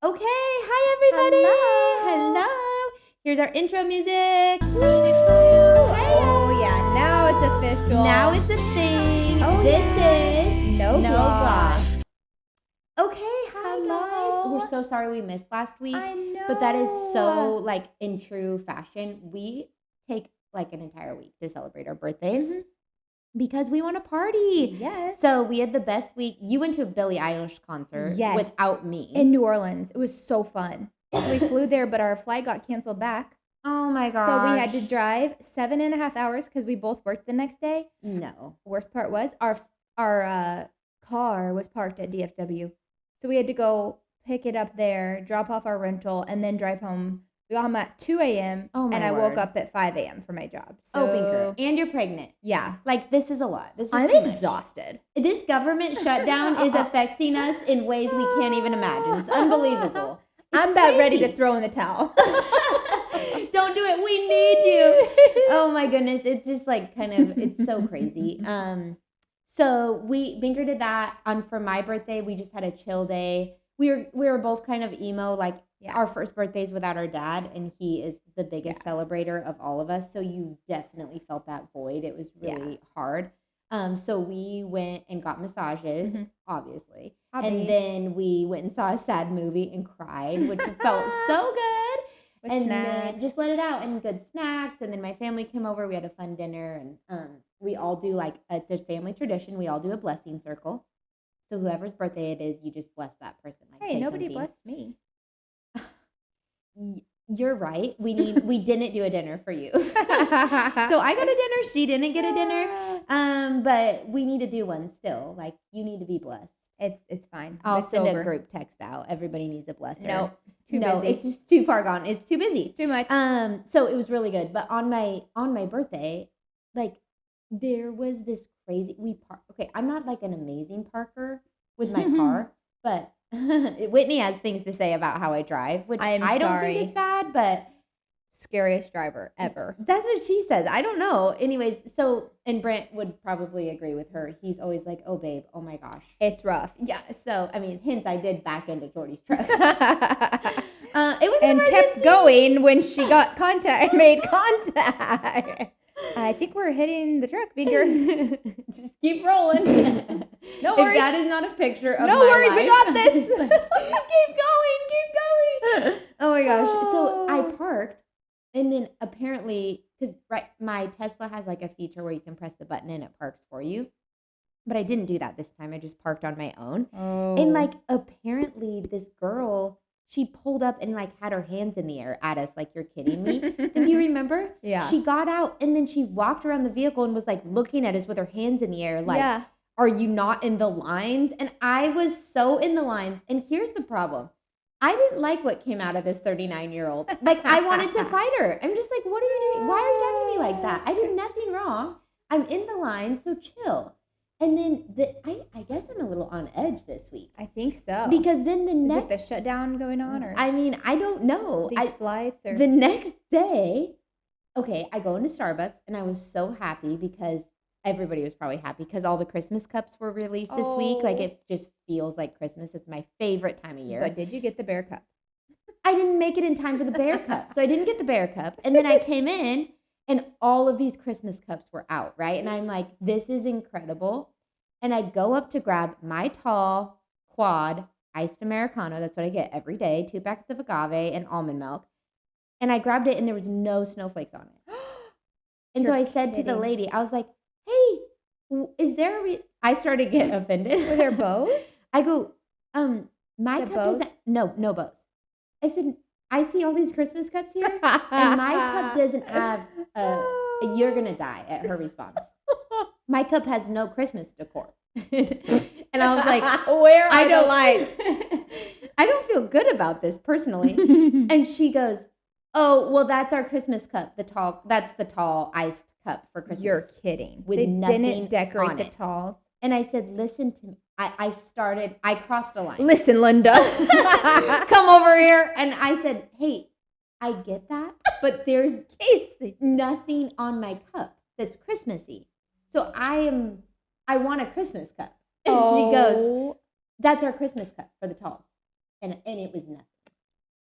Okay, hi everybody. Hello. Hello. Here's our intro music. Oh yeah, now it's official. Now it's a thing. Oh, this yes. is No Vlog. Okay, hi guys. Hello. We're so sorry we missed last week. I know. But that is so like in true fashion. We take like an entire week to celebrate our birthdays. Mhm. Because we want to party. Yes. So we had the best week. You went to a Billie Eilish concert without me. In New Orleans. It was so fun. So we flew there, but our flight got canceled back. Oh my gosh. So we had to drive 7.5 hours because we both worked the next day. No. Worst part was our car was parked at DFW. So we had to go pick it up there, drop off our rental, and then drive home. We got home at 2 a.m. Oh my and I woke word. up at 5 a.m. for my job. Oh, So, Binker. And you're pregnant. yeah. Like, this is a lot. This is I'm too much. exhausted. This government shutdown is affecting us in ways we can't even imagine. It's unbelievable. I'm about ready to throw in the towel. Don't do it. We need you. Oh my goodness. It's just like it's so crazy. So Binker did that for my birthday. We just had a chill day. We were both kind of emo, like our first birthdays without our dad, and he is the biggest celebrator of all of us. So you definitely felt that void. It was really hard. So we went and got massages, obviously. And then we went and saw a sad movie and cried, which felt so good. With and snacks. Then just let it out and good snacks. And then my family came over. We had a fun dinner, and we all do it's a family tradition. We all do a blessing circle. So whoever's birthday it is, you just bless that person. Like, hey, nobody blessed me. You're right. We didn't do a dinner for you. So I got a dinner. She didn't get a dinner. But we need to do one still. Like, you need to be blessed. It's fine. I'll send a group text out. Everybody needs a blesser. No, too busy. It's just too far gone. It's too busy. Too much. So it was really good. But on my birthday, like, there was this crazy. Okay, I'm not like an amazing parker with my car, but Whitney has things to say about how I drive, which I don't think it's bad, but scariest driver ever. That's what she says. I don't know. Anyways, and Brent would probably agree with her. He's always like, "Oh, babe, oh my gosh, it's rough." Yeah. So I mean, hence I did back into Jordy's truck. It was and kept going when she made contact. I think we're hitting the truck, Binker. Just keep rolling. No worries. If that is not a picture of no my worries, life, we got this. keep going. Oh my gosh. So I parked, and then apparently, because my Tesla has like a feature where you can press the button and it parks for you. But I didn't do that this time. I just parked on my own. Oh. And like apparently this girl, she pulled up and like had her hands in the air at us like, you're kidding me. Then do you remember? Yeah. She got out and then she walked around the vehicle and was like looking at us with her hands in the air like, are you not in the lines? And I was so in the lines. And here's the problem. I didn't like what came out of this 39-year-old. Like, I wanted to fight her. I'm just like, what are you doing? Why are you talking to me like that? I did nothing wrong. I'm in the line, so chill. And then I guess I'm a little on edge this week. I think so. Because then Is it the shutdown going on? Or I mean, I don't know. These flights? Or the next day, okay, I go into Starbucks, and I was so happy because everybody was probably happy because all the Christmas cups were released this week. Like, it just feels like Christmas. It's my favorite time of year. But did you get the bear cup? I didn't make it in time for the bear cup. So I didn't get the bear cup. And then I came in, and all of these Christmas cups were out, right? And I'm like, this is incredible. And I go up to grab my tall quad iced Americano. That's what I get every day. 2 packets of agave and almond milk. And I grabbed it, and there was no snowflakes on it. And so I said to the lady, I was like, hey, is there I started to get offended. Were there bows? I go, my cup doesn't, no bows. I said, I see all these Christmas cups here, and my cup doesn't have you're going to die at her response. My cup has no Christmas decor. And I was like, where are the lights? I don't feel good about this personally. And she goes, oh, well, that's our Christmas cup. That's the tall iced cup for Christmas. You're kidding. With they nothing didn't decorate on the it. talls. And I said, listen to me. I crossed a line. Listen, Linda. Come over here. And I said, hey, I get that, but there's nothing on my cup that's Christmassy. So I want a Christmas cup. And she goes, that's our Christmas cup for the talls. and it was nothing.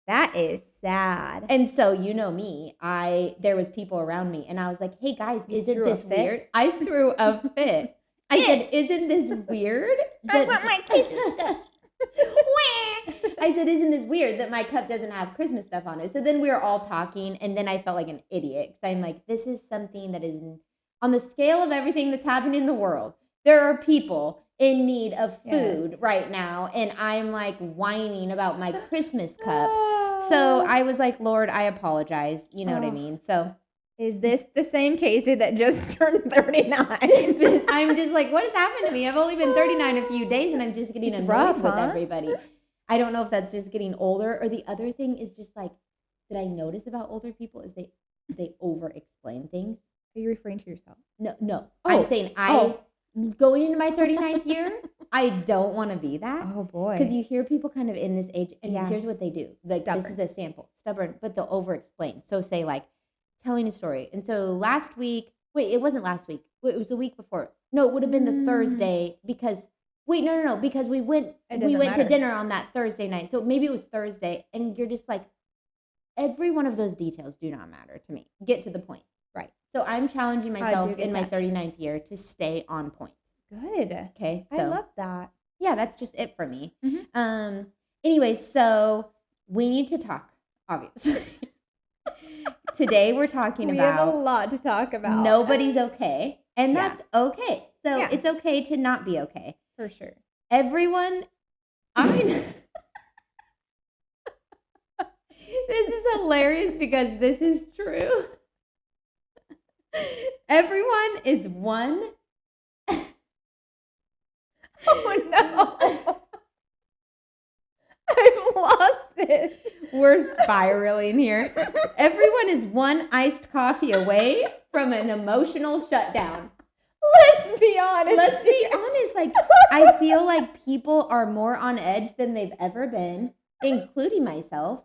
That is sad. And so, you know me, there was people around me, and I was like, hey guys, isn't this weird? I threw a fit. I said, isn't this weird? I want my Christmas stuff. I said, isn't this weird that my cup doesn't have Christmas stuff on it? So then we were all talking, and then I felt like an idiot because I'm like, this is something that is on the scale of everything that's happening in the world. There are people in need of food right now, and I'm like whining about my Christmas cup. So I was like, Lord, I apologize. You know what I mean? So is this the same Casey that just turned 39? I'm just like, what has happened to me? I've only been 39 a few days, and I'm just getting annoyed with everybody. I don't know if that's just getting older, or the other thing is just like, that I notice about older people is they over-explain things. Are you referring to yourself? No. I'm saying going into my 39th year, I don't want to be that. Oh, boy. Because you hear people kind of in this age, and here's what they do. Like, stubborn. This is a sample. Stubborn, but they'll over-explain. So say, like, telling a story. And so last week, it wasn't last week. It was the week before. No, it would have been the Thursday because, no, because we went to dinner on that Thursday night. So maybe it was Thursday, and you're just like, every one of those details do not matter to me. Get to the point. Right. So I'm challenging myself in my 39th year to stay on point. Good. Okay. So, I love that. Yeah, that's just it for me. Mm-hmm. Anyway, so we need to talk, obviously. Today we're talking we about... have a lot to talk about. Nobody's okay. And that's okay. So it's okay to not be okay. For sure. Everyone... This is hilarious because this is true. Everyone is one. Oh no. I've lost it. We're spiraling here. Everyone is one iced coffee away from an emotional shutdown. Let's be honest. Like, I feel like people are more on edge than they've ever been, including myself.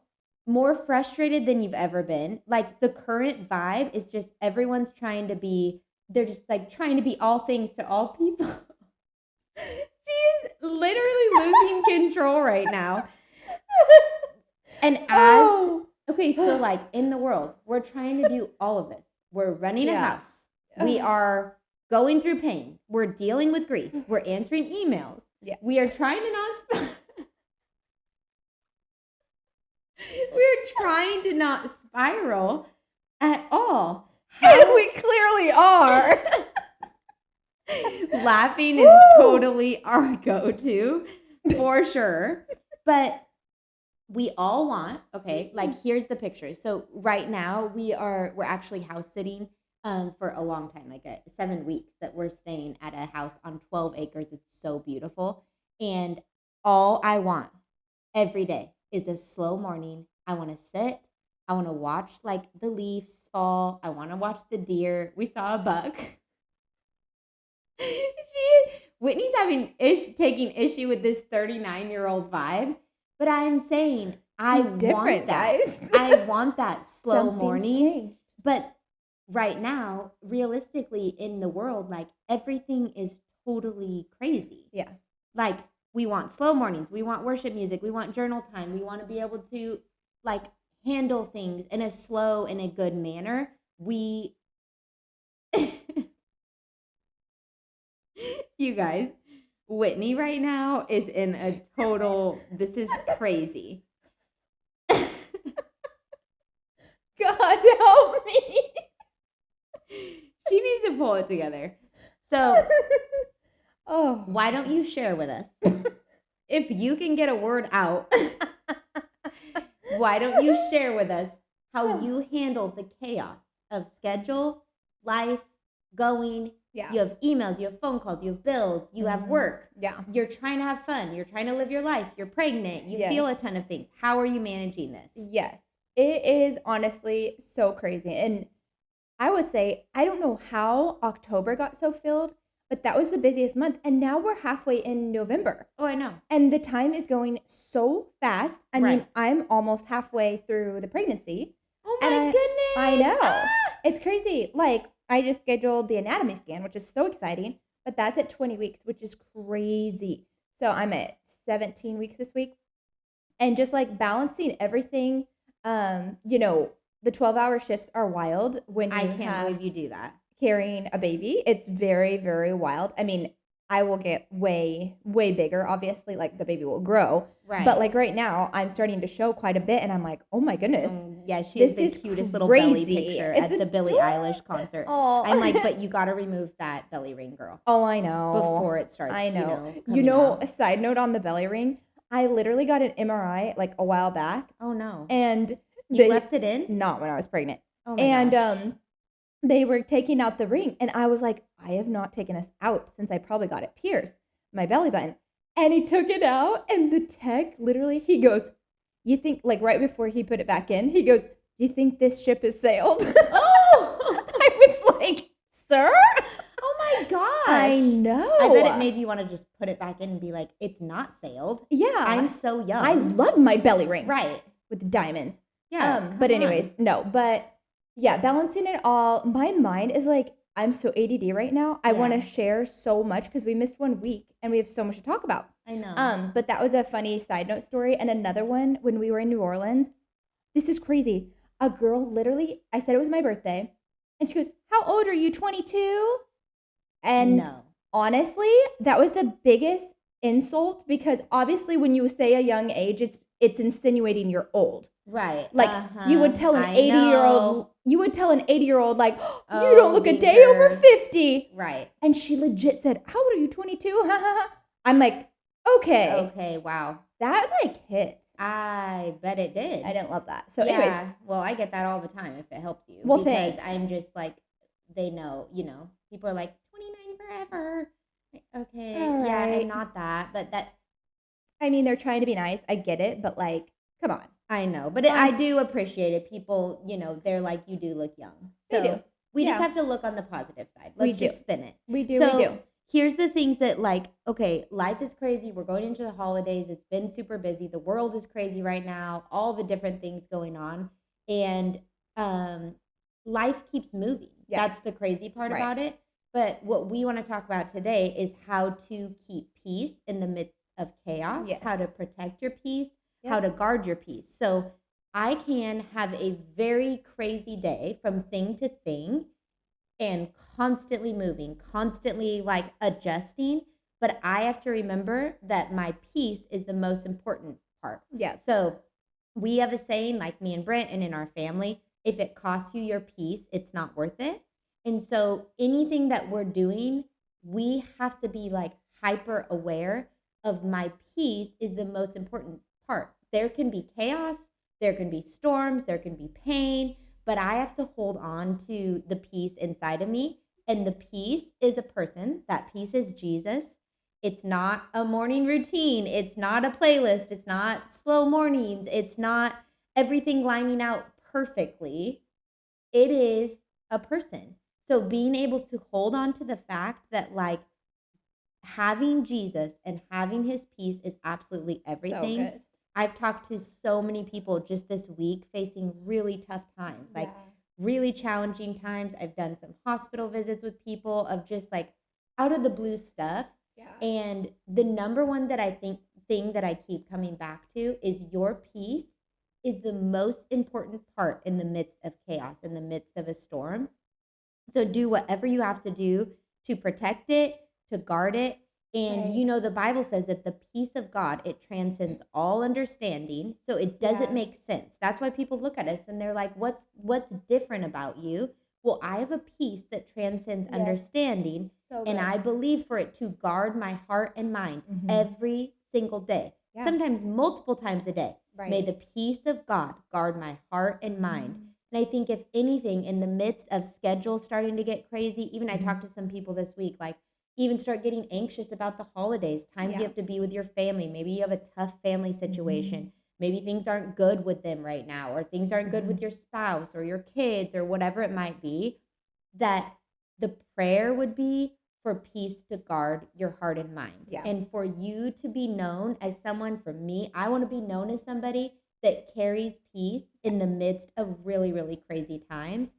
More frustrated than you've ever been. Like, the current vibe is just everyone's they're just like trying to be all things to all people. She's literally losing control right now. And okay, so like in the world, we're trying to do all of this. We're running a house. We are going through pain. We're dealing with grief. We're answering emails. Yeah. We are trying to not we're trying to not spiral at all. And we clearly are. Laughing is totally our go-to, for sure. But we all want, like, here's the picture. So right now we're actually house sitting for a long time, like 7 weeks that we're staying at a house on 12 acres. It's so beautiful. And all I want every day is a slow morning. I want to sit. I want to watch like the leaves fall. I want to watch the deer. We saw a buck. Whitney's taking issue with this 39-year-old vibe, but I'm saying I want that. Guys. I want that slow morning. Changed. But right now, realistically, in the world, like, everything is totally crazy. Yeah. Like, we want slow mornings. We want worship music. We want journal time. We want to be able to, like, handle things in a slow and a good manner. You guys, Whitney right now is in a total, this is crazy. God help me. She needs to pull it together. So, why don't you share with us? If you can get a word out, why don't you share with us how you handled the chaos of schedule, life, going. Yeah. You have emails, you have phone calls, you have bills, you have work. Yeah. You're trying to have fun. You're trying to live your life. You're pregnant. You feel a ton of things. How are you managing this? Yes. It is honestly so crazy. And I would say, I don't know how October got so filled, but that was the busiest month. And now we're halfway in November. Oh, I know. And the time is going so fast. I mean, I'm almost halfway through the pregnancy. Oh my goodness. I know. It's crazy. Like, I just scheduled the anatomy scan, which is so exciting, but that's at 20 weeks, which is crazy. So I'm at 17 weeks this week. and just like balancing everything. You know, the 12-hour shifts are wild when you I can't have believe you do that. carrying a baby. It's very, very wild. I mean, I will get way, way bigger. Obviously, like the baby will grow. Right. But like right now, I'm starting to show quite a bit, and I'm like, oh my goodness. Yeah, she this has the is cutest little crazy. belly picture It's at the Billie Eilish concert. Oh. I'm like, but you got to remove that belly ring, girl. Oh, I know. Before it starts, I know. coming out. A side note on the belly ring, I literally got an MRI like a while back. Oh no. And you left it in? Not when I was pregnant. Oh my gosh. They were taking out the ring, and I was like, I have not taken this out since I probably got it pierced, my belly button. And he took it out, and the tech literally, he goes, you think, like right before he put it back in, he goes, do you think this ship has sailed? Oh! I was like, sir? Oh my gosh. I know. I bet it made you want to just put it back in and be like, it's not sailed. Yeah. I'm so young. I love my belly ring. Right. With diamonds. Yeah. But anyways, no. But yeah, balancing it all. My mind is like, I'm so ADD right now. I want to share so much because we missed 1 week and we have so much to talk about. I know. But that was a funny side note story. And another one, when we were in New Orleans, this is crazy. A girl literally, I said it was my birthday, and she goes, how old are you, 22? And no. Honestly, that was the biggest insult because obviously when you say a young age, it's insinuating you're old. Right. Like you would tell an 80-year-old, like, oh, you don't look a day over 50. Right. And she legit said, how old are you, 22? I'm like, okay. Okay, wow. That like hit. I bet it did. I didn't love that. So anyways. Well, I get that all the time if it helps you. Well, because thanks. I'm just like, they know, people are like, 29 forever. Like, okay, all yeah, right. I'm not that, but that. I mean, they're trying to be nice. I get it, but like, come on. I know, but I do appreciate it. People, they're like, you do look young. So they do. We just have to look on the positive side. Let's just spin it. We do. Here's the things that like, okay, life is crazy. We're going into the holidays. It's been super busy. The world is crazy right now. All the different things going on. And life keeps moving. Yeah. That's the crazy part about it. But what we want to talk about today is how to keep peace in the midst of chaos, how to protect your peace, how to guard your peace. So I can have a very crazy day from thing to thing and constantly moving, constantly like adjusting. But I have to remember that my peace is the most important part. Yeah. So we have a saying, like me and Brent and in our family, if it costs you your peace, it's not worth it. And so anything that we're doing, we have to be like hyper aware of my peace is the most important part. There can be chaos, there can be storms, there can be pain, but I have to hold on to the peace inside of me. And the peace is a person. That peace is Jesus. It's not a morning routine. It's not a playlist. It's not slow mornings. It's not everything lining out perfectly. It is a person. So being able to hold on to the fact that like having Jesus and having his peace is absolutely everything. So good. I've talked to so many people just this week facing really tough times, like really challenging times. I've done some hospital visits with people of just like out of the blue stuff. Yeah. And the number one that I think thing that I keep coming back to is your peace is the most important part in the midst of chaos, in the midst of a storm. So do whatever you have to do to protect it, to guard it. And the Bible says that the peace of God, it transcends all understanding. So it doesn't make sense. That's why people look at us and they're like, what's different about you? Well, I have a peace that transcends understanding. And I believe for it to guard my heart and mind every single day, sometimes multiple times a day. May the peace of God guard my heart and mind. And I think if anything, in the midst of schedules starting to get crazy, even I talked to some people this week, like even start getting anxious about the holidays, times you have to be with your family. Maybe you have a tough family situation. Maybe things aren't good with them right now, or things aren't good with your spouse or your kids or whatever it might be, that the prayer would be for peace to guard your heart and mind. Yeah. And for you to be known as someone, for me, I want to be known as somebody that carries peace in the midst of really, really crazy times.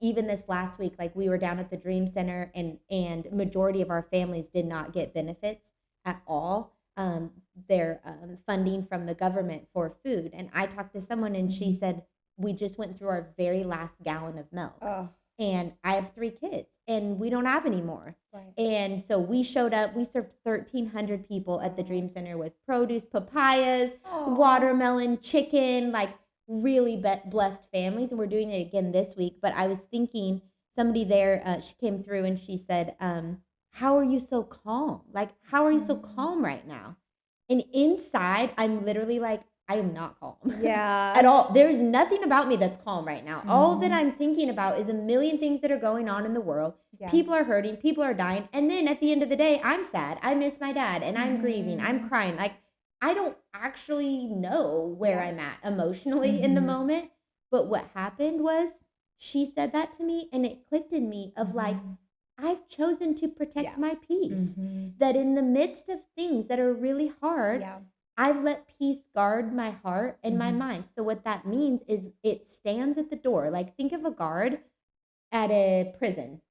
Even this last week, like we were down at the Dream Center and majority of our families did not get benefits at all. their funding from the government for food. And I talked to someone and she said, we just went through our very last gallon of milk. Oh, And I have 3 kids and we don't have any more. right. And so we showed up, we served 1,300 people at the Dream Center with produce, papayas, watermelon, chicken, like really blessed families. And we're doing it again this week. But I was thinking, somebody there, she came through and she said, how are you so calm? Like, how are you so calm right now? And inside, I'm literally like, I am not calm. Yeah. At all. There's nothing about me that's calm right now. All that I'm thinking about is a million things that are going on in the world. Yeah. People are hurting. People are dying. And then at the end of the day, I'm sad. I miss my dad and I'm grieving. I'm crying. Like, I don't actually know where I'm at emotionally in the moment. But what happened was she said that to me and it clicked in me of like, I've chosen to protect my peace. That in the midst of things that are really hard, I've let peace guard my heart and my mind. So what that means is it stands at the door. Like, think of a guard at a prison.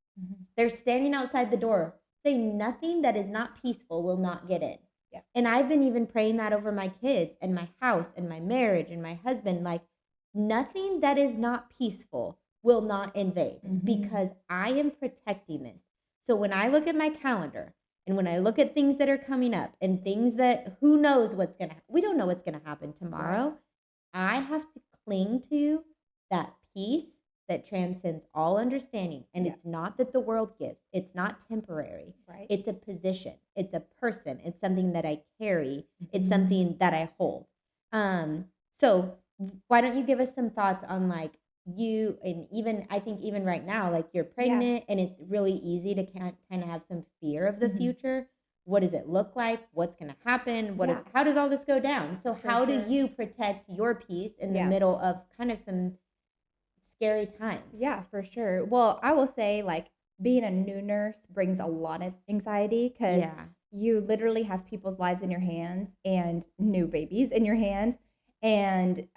They're standing outside the door, saying nothing that is not peaceful will not get in. Yeah. And I've been even praying that over my kids and my house and my marriage and my husband. Like, nothing that is not peaceful will not invade because I am protecting this. So when I look at my calendar, and when I look at things that are coming up and things that who knows what's going to, we don't know what's going to happen tomorrow. I have to cling to that peace that transcends all understanding. And it's not that the world gives. It's not temporary. Right. It's a position. It's a person. It's something that I carry. It's something that I hold. So why don't you give us some thoughts on like, you, and even I think even right now, like you're pregnant and it's really easy to kind of have some fear of the future. What does it look like? What's going to happen? How does all this go down? So how do you protect your peace in the middle of kind of some scary times? Yeah, for sure. Well, I will say like being a new nurse brings a lot of anxiety because you literally have people's lives in your hands and new babies in your hands. And,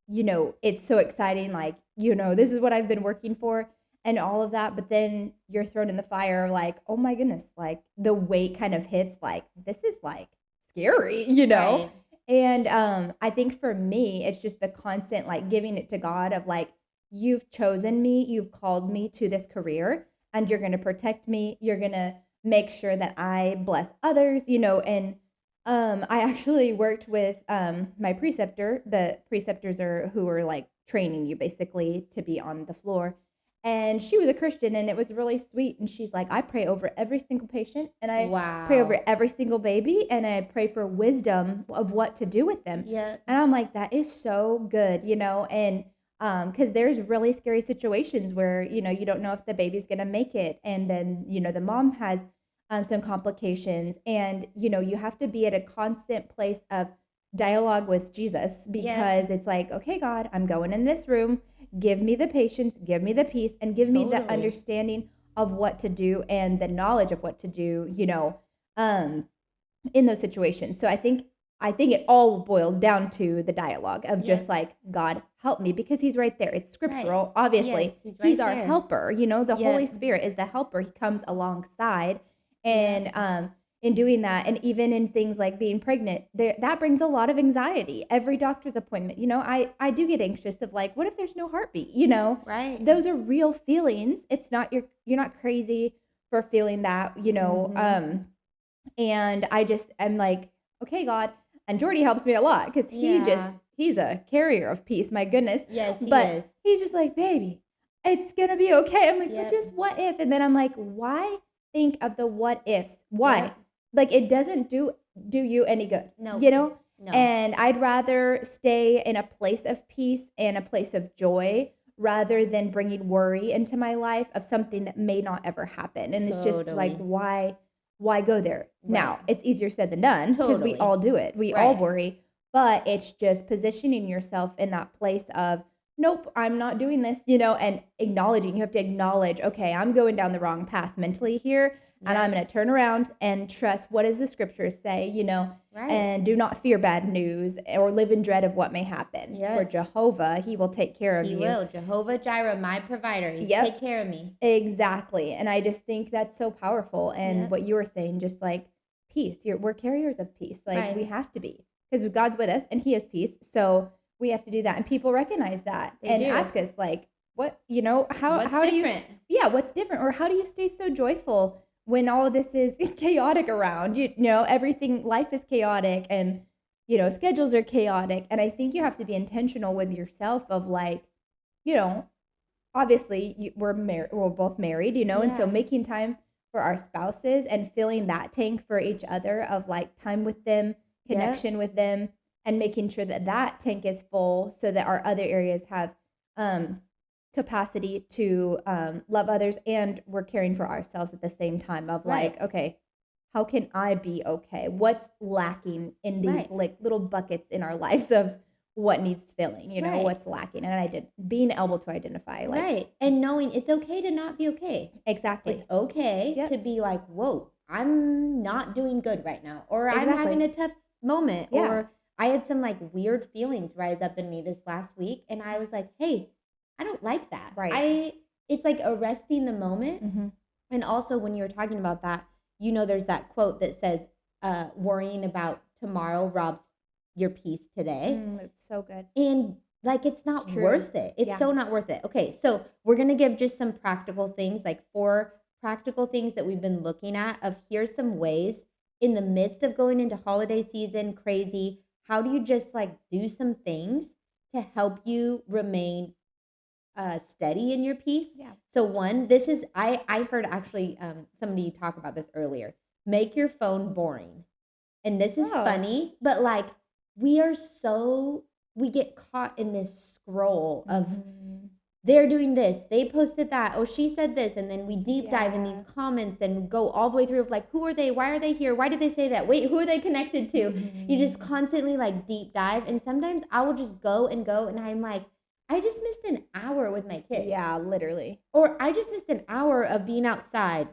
you know, it's so exciting, like, you know, this is what I've been working for and all of that. But then you're thrown in the fire like, oh my goodness, like the weight kind of hits like, this is like scary, you know? Right. And I think for me, it's just the constant like giving it to God of like, you've chosen me, you've called me to this career and you're going to protect me. You're going to make sure that I bless others, you know, and I actually worked with my preceptor. The preceptors are who are like training you basically to be on the floor. And she was a Christian and it was really sweet. And she's like, I pray over every single patient and I pray over every single baby and I pray for wisdom of what to do with them. Yeah. And I'm like, that is so good, you know, and because there's really scary situations where, you know, you don't know if the baby's going to make it. And then, you know, the mom has some complications and, you know, you have to be at a constant place of dialogue with Jesus because it's like, okay, God, I'm going in this room. Give me the patience, give me the peace, and give me the understanding of what to do and the knowledge of what to do, you know, in those situations. So I think it all boils down to the dialogue of just like, God, help me, because he's right there. It's scriptural, obviously. Yes, he's our helper. You know, the Holy Spirit is the helper. He comes alongside. And in doing that, and even in things like being pregnant, that brings a lot of anxiety. Every doctor's appointment, you know, I do get anxious of like, what if there's no heartbeat? You know, right? Those are real feelings. It's not you're not crazy for feeling that, you know. And I'm like, okay, God. And Jordy helps me a lot because he's a carrier of peace. My goodness. Yes, he is. He's just like, baby, it's gonna be okay. I'm like, but just what if? And then I'm like, why think of the what ifs? Why? Yeah. Like it doesn't do you any good. No. You know? No. And I'd rather stay in a place of peace and a place of joy rather than bringing worry into my life of something that may not ever happen. And it's just like, why go there? Right. Now, it's easier said than done because we all do it. We all worry, but it's just positioning yourself in that place of, nope, I'm not doing this, you know, and acknowledging. You have to acknowledge, okay, I'm going down the wrong path mentally here, and I'm going to turn around and trust what does the scriptures say, you know, and do not fear bad news or live in dread of what may happen. For Jehovah, he will take care of you. He will. Jehovah Jireh, my provider. He take care of me. Exactly. And I just think that's so powerful. And what you were saying, just like peace. We're carriers of peace. Like Right. we have to be, because God's with us and He is peace. So we have to do that, and people recognize that They and do. ask us like, what, how What's how do you, different? yeah, what's different, or how do you stay so joyful when all of this is chaotic around you? Everything, life is chaotic, and schedules are chaotic, and I think you have to be intentional with yourself of like, you know obviously we're both married, and so Yeah. making time for our spouses and filling that tank for each other of like time with them, Yep. connection with them, and making sure that that tank is full so that our other areas have capacity to love others, and we're caring for ourselves at the same time of Right. like, okay, how can I be okay? What's lacking in these Right. like little buckets in our lives of what needs filling, Right. what's lacking, and being able to identify like Right. And knowing it's okay to not be okay. exactly. It's okay Yep. to be like, whoa, I'm not doing good right now. Or I'm Exactly. having a tough moment. Yeah. Or I had some like weird feelings rise up in me this last week. And I was like, hey, I don't like that. Right. It's like arresting the moment. Mm-hmm. And also when you were talking about that, there's that quote that says, worrying about tomorrow robs your peace today. It's so good. And like, it's not true. worth it. It's Yeah. so not worth it. Okay, so we're going to give just some practical things, like 4 practical things that we've been looking at of here's some ways in the midst of going into holiday season, crazy, how do you just like do some things to help you remain steady in your peace? Yeah. So one, this is, I heard actually somebody talk about this earlier. Make your phone boring. And this is Oh. funny, but like we get caught in this scroll of they're doing this, they posted that, oh, she said this, and then we deep dive in these Yeah. comments and go all the way through of like, who are they? Why are they here? Why did they say that? Wait, who are they connected to? You just constantly like deep dive, and sometimes I will just go, and I'm like, I just missed an hour with my kids. Yeah, literally. Or I just missed an hour of being outside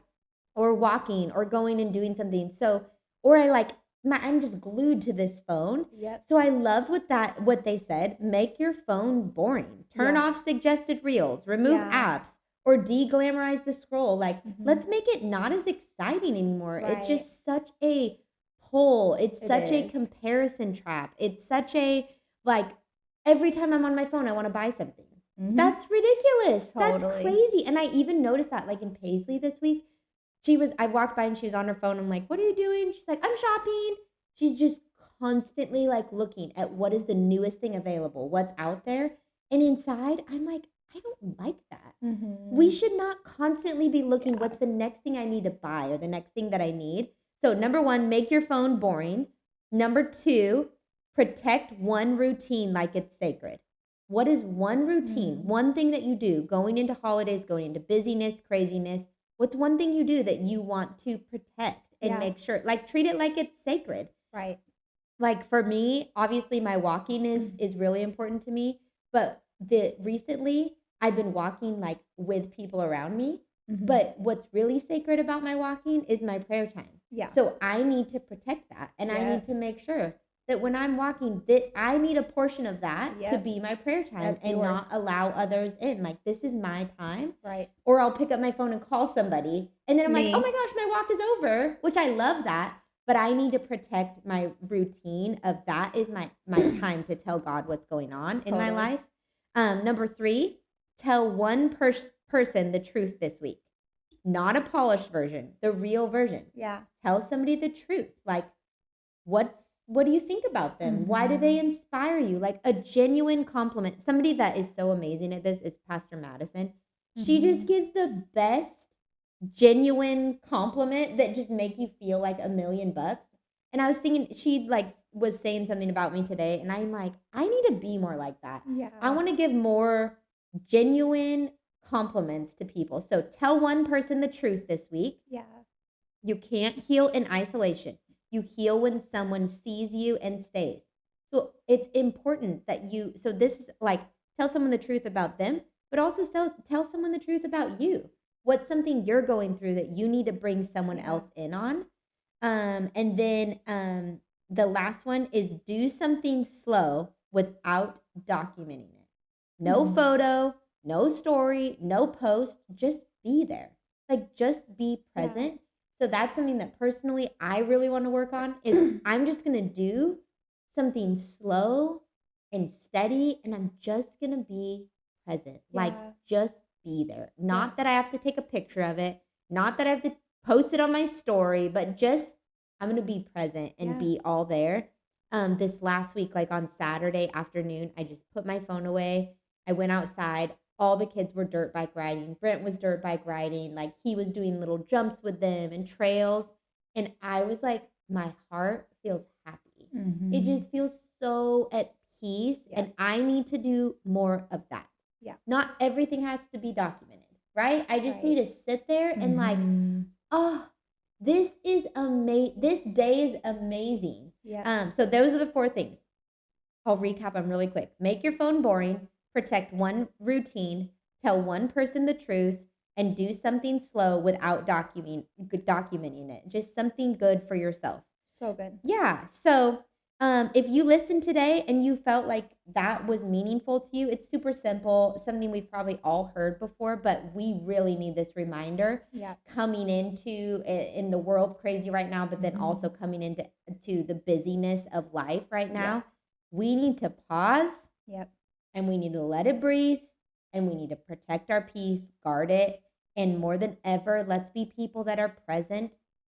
or walking or going and doing something. So, or I'm just glued to this phone. Yep. So I loved what they said. Make your phone boring. Turn Yeah. off suggested reels. Remove Yeah. apps or de-glamorize the scroll. Like, Mhm. let's make it not as exciting anymore. It's Right. just such a pull. It's It such a is. comparison trap. It's such a like every time I'm on my phone, I want to buy something. Mhm. That's ridiculous. That's Totally. crazy. And I even noticed that like in Paisley this week. I walked by and she was on her phone. I'm like, what are you doing? She's like, I'm shopping. She's just constantly like looking at what is the newest thing available, what's out there. And inside, I'm like, I don't like that. We should not constantly be looking, what's the next thing I need to buy or the next thing that I need. So number 1, make your phone boring. Number 2, protect one routine like it's sacred. What is one routine, one thing that you do going into holidays, going into busyness, craziness? What's one thing you do that you want to protect and make sure, like treat it like it's sacred? Right. Like for me, obviously my walking is really important to me, but recently I've been walking like with people around me. But what's really sacred about my walking is my prayer time. Yeah. So I need to protect that, and I need to make sure that when I'm walking, that I need a portion of that to be my prayer time. That's and yours. not allow others in. Like, this is my time. Right. Or I'll pick up my phone and call somebody, and then I'm like, Me. oh my gosh, my walk is over, which I love that. But I need to protect my routine of that is my time to tell God what's going on in my life. Number 3, tell one person the truth this week. Not a polished version, the real version. Yeah. Tell somebody the truth. Like, what do you think about them? Why do they inspire you? Like a genuine compliment. Somebody that is so amazing at this is Pastor Madison. She just gives the best genuine compliment that just make you feel like $1,000,000. And I was thinking, she like was saying something about me today, and I'm like, I need to be more like that. Yeah. I want to give more genuine compliments to people. So tell one person the truth this week. Yeah. You can't heal in isolation. You heal when someone sees you and stays. So it's important that so this is like, tell someone the truth about them, but also tell someone the truth about you. What's something you're going through that you need to bring someone else in on? And then the last one is do something slow without documenting it. No photo, no story, no post, just be there. Like, just be present. So that's something that personally I really want to work on is I'm just going to do something slow and steady, and I'm just going to be present. Like, Yeah. just be there. Not Yeah. that I have to take a picture of it, not that I have to post it on my story, but just I'm going to be present and Yeah. be all there. This last week, like on Saturday afternoon, I just put my phone away. I went outside. All the kids were dirt bike riding. Brent was dirt bike riding. Like, he was doing little jumps with them and trails. And I was like, my heart feels happy. Mm-hmm. It just feels so at peace. Yeah. And I need to do more of that. Yeah. Not everything has to be documented, right? I just Right. need to sit there and like, oh, this is amazing. This day is amazing. Yeah. So those are the 4 things. I'll recap them really quick. Make your phone boring, protect one routine, tell one person the truth, and do something slow without documenting it. Just something good for yourself. So good. Yeah. So if you listened today and you felt like that was meaningful to you, it's super simple, something we've probably all heard before, but we really need this reminder Yeah. coming into in the world crazy right now, but then also coming into the busyness of life right now. Yeah. We need to pause. Yep. And we need to let it breathe, and we need to protect our peace, guard it. And more than ever, let's be people that are present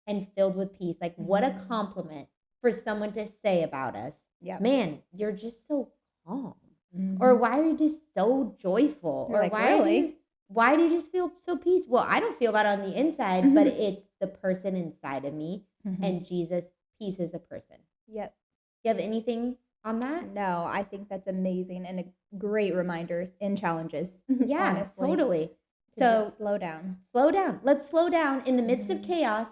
and filled with peace. Like, what a compliment for someone to say about us. Yep. Man, you're just so calm. Mm-hmm. Or why are you just so joyful? You're or like, why really? why do you just feel so peaceful? Well, I don't feel that on the inside, but it's the person inside of me. And Jesus, peace is a person. Yep. You have anything on that? No, I think that's amazing and a great reminders and challenges. Yeah, honestly, totally. to So just slow down. slow down. Let's slow down in the midst of chaos.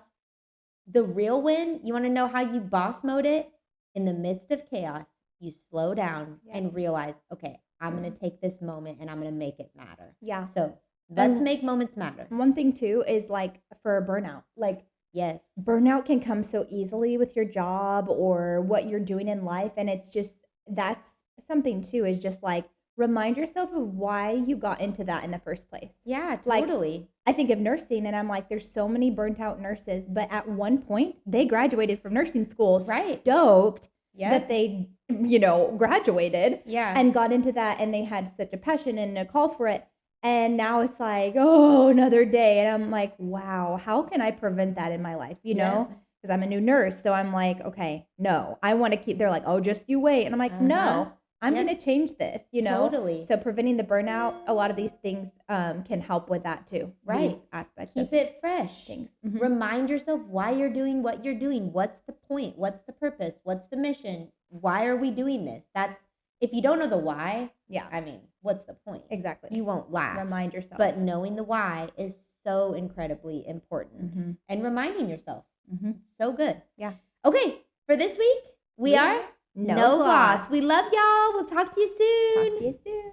The real win, you want to know how you boss mode it? In the midst of chaos, you slow down and realize, okay, I'm going to take this moment and I'm going to make it matter. Yeah. So let's make moments matter. One thing too is like for burnout, like Yes. burnout can come so easily with your job or what you're doing in life. And it's just, that's something too, is just like remind yourself of why you got into that in the first place. Yeah, Like, totally. I think of nursing and I'm like, there's so many burnt out nurses, but at one point they graduated from nursing school, Right. stoked Yep. that they, graduated Yeah. and got into that and they had such a passion and a call for it. And now it's like, oh, another day. And I'm like, wow, how can I prevent that in my life? Because I'm a new nurse. So I'm like, okay, no, I want to keep, they're like, oh, just you wait. And I'm like, no, I'm going to change this, Totally. So preventing the burnout, a lot of these things can help with that too. Right. These aspects. Keep it fresh. Things. Remind yourself why you're doing what you're doing. What's the point? What's the purpose? What's the mission? Why are we doing this? If you don't know the why, I mean, what's the point? Exactly. You won't last. Remind yourself. But knowing the why is so incredibly important. And reminding yourself. So good. Yeah. Okay, for this week, we are No Gloss. We love y'all. We'll talk to you soon. Talk to you soon.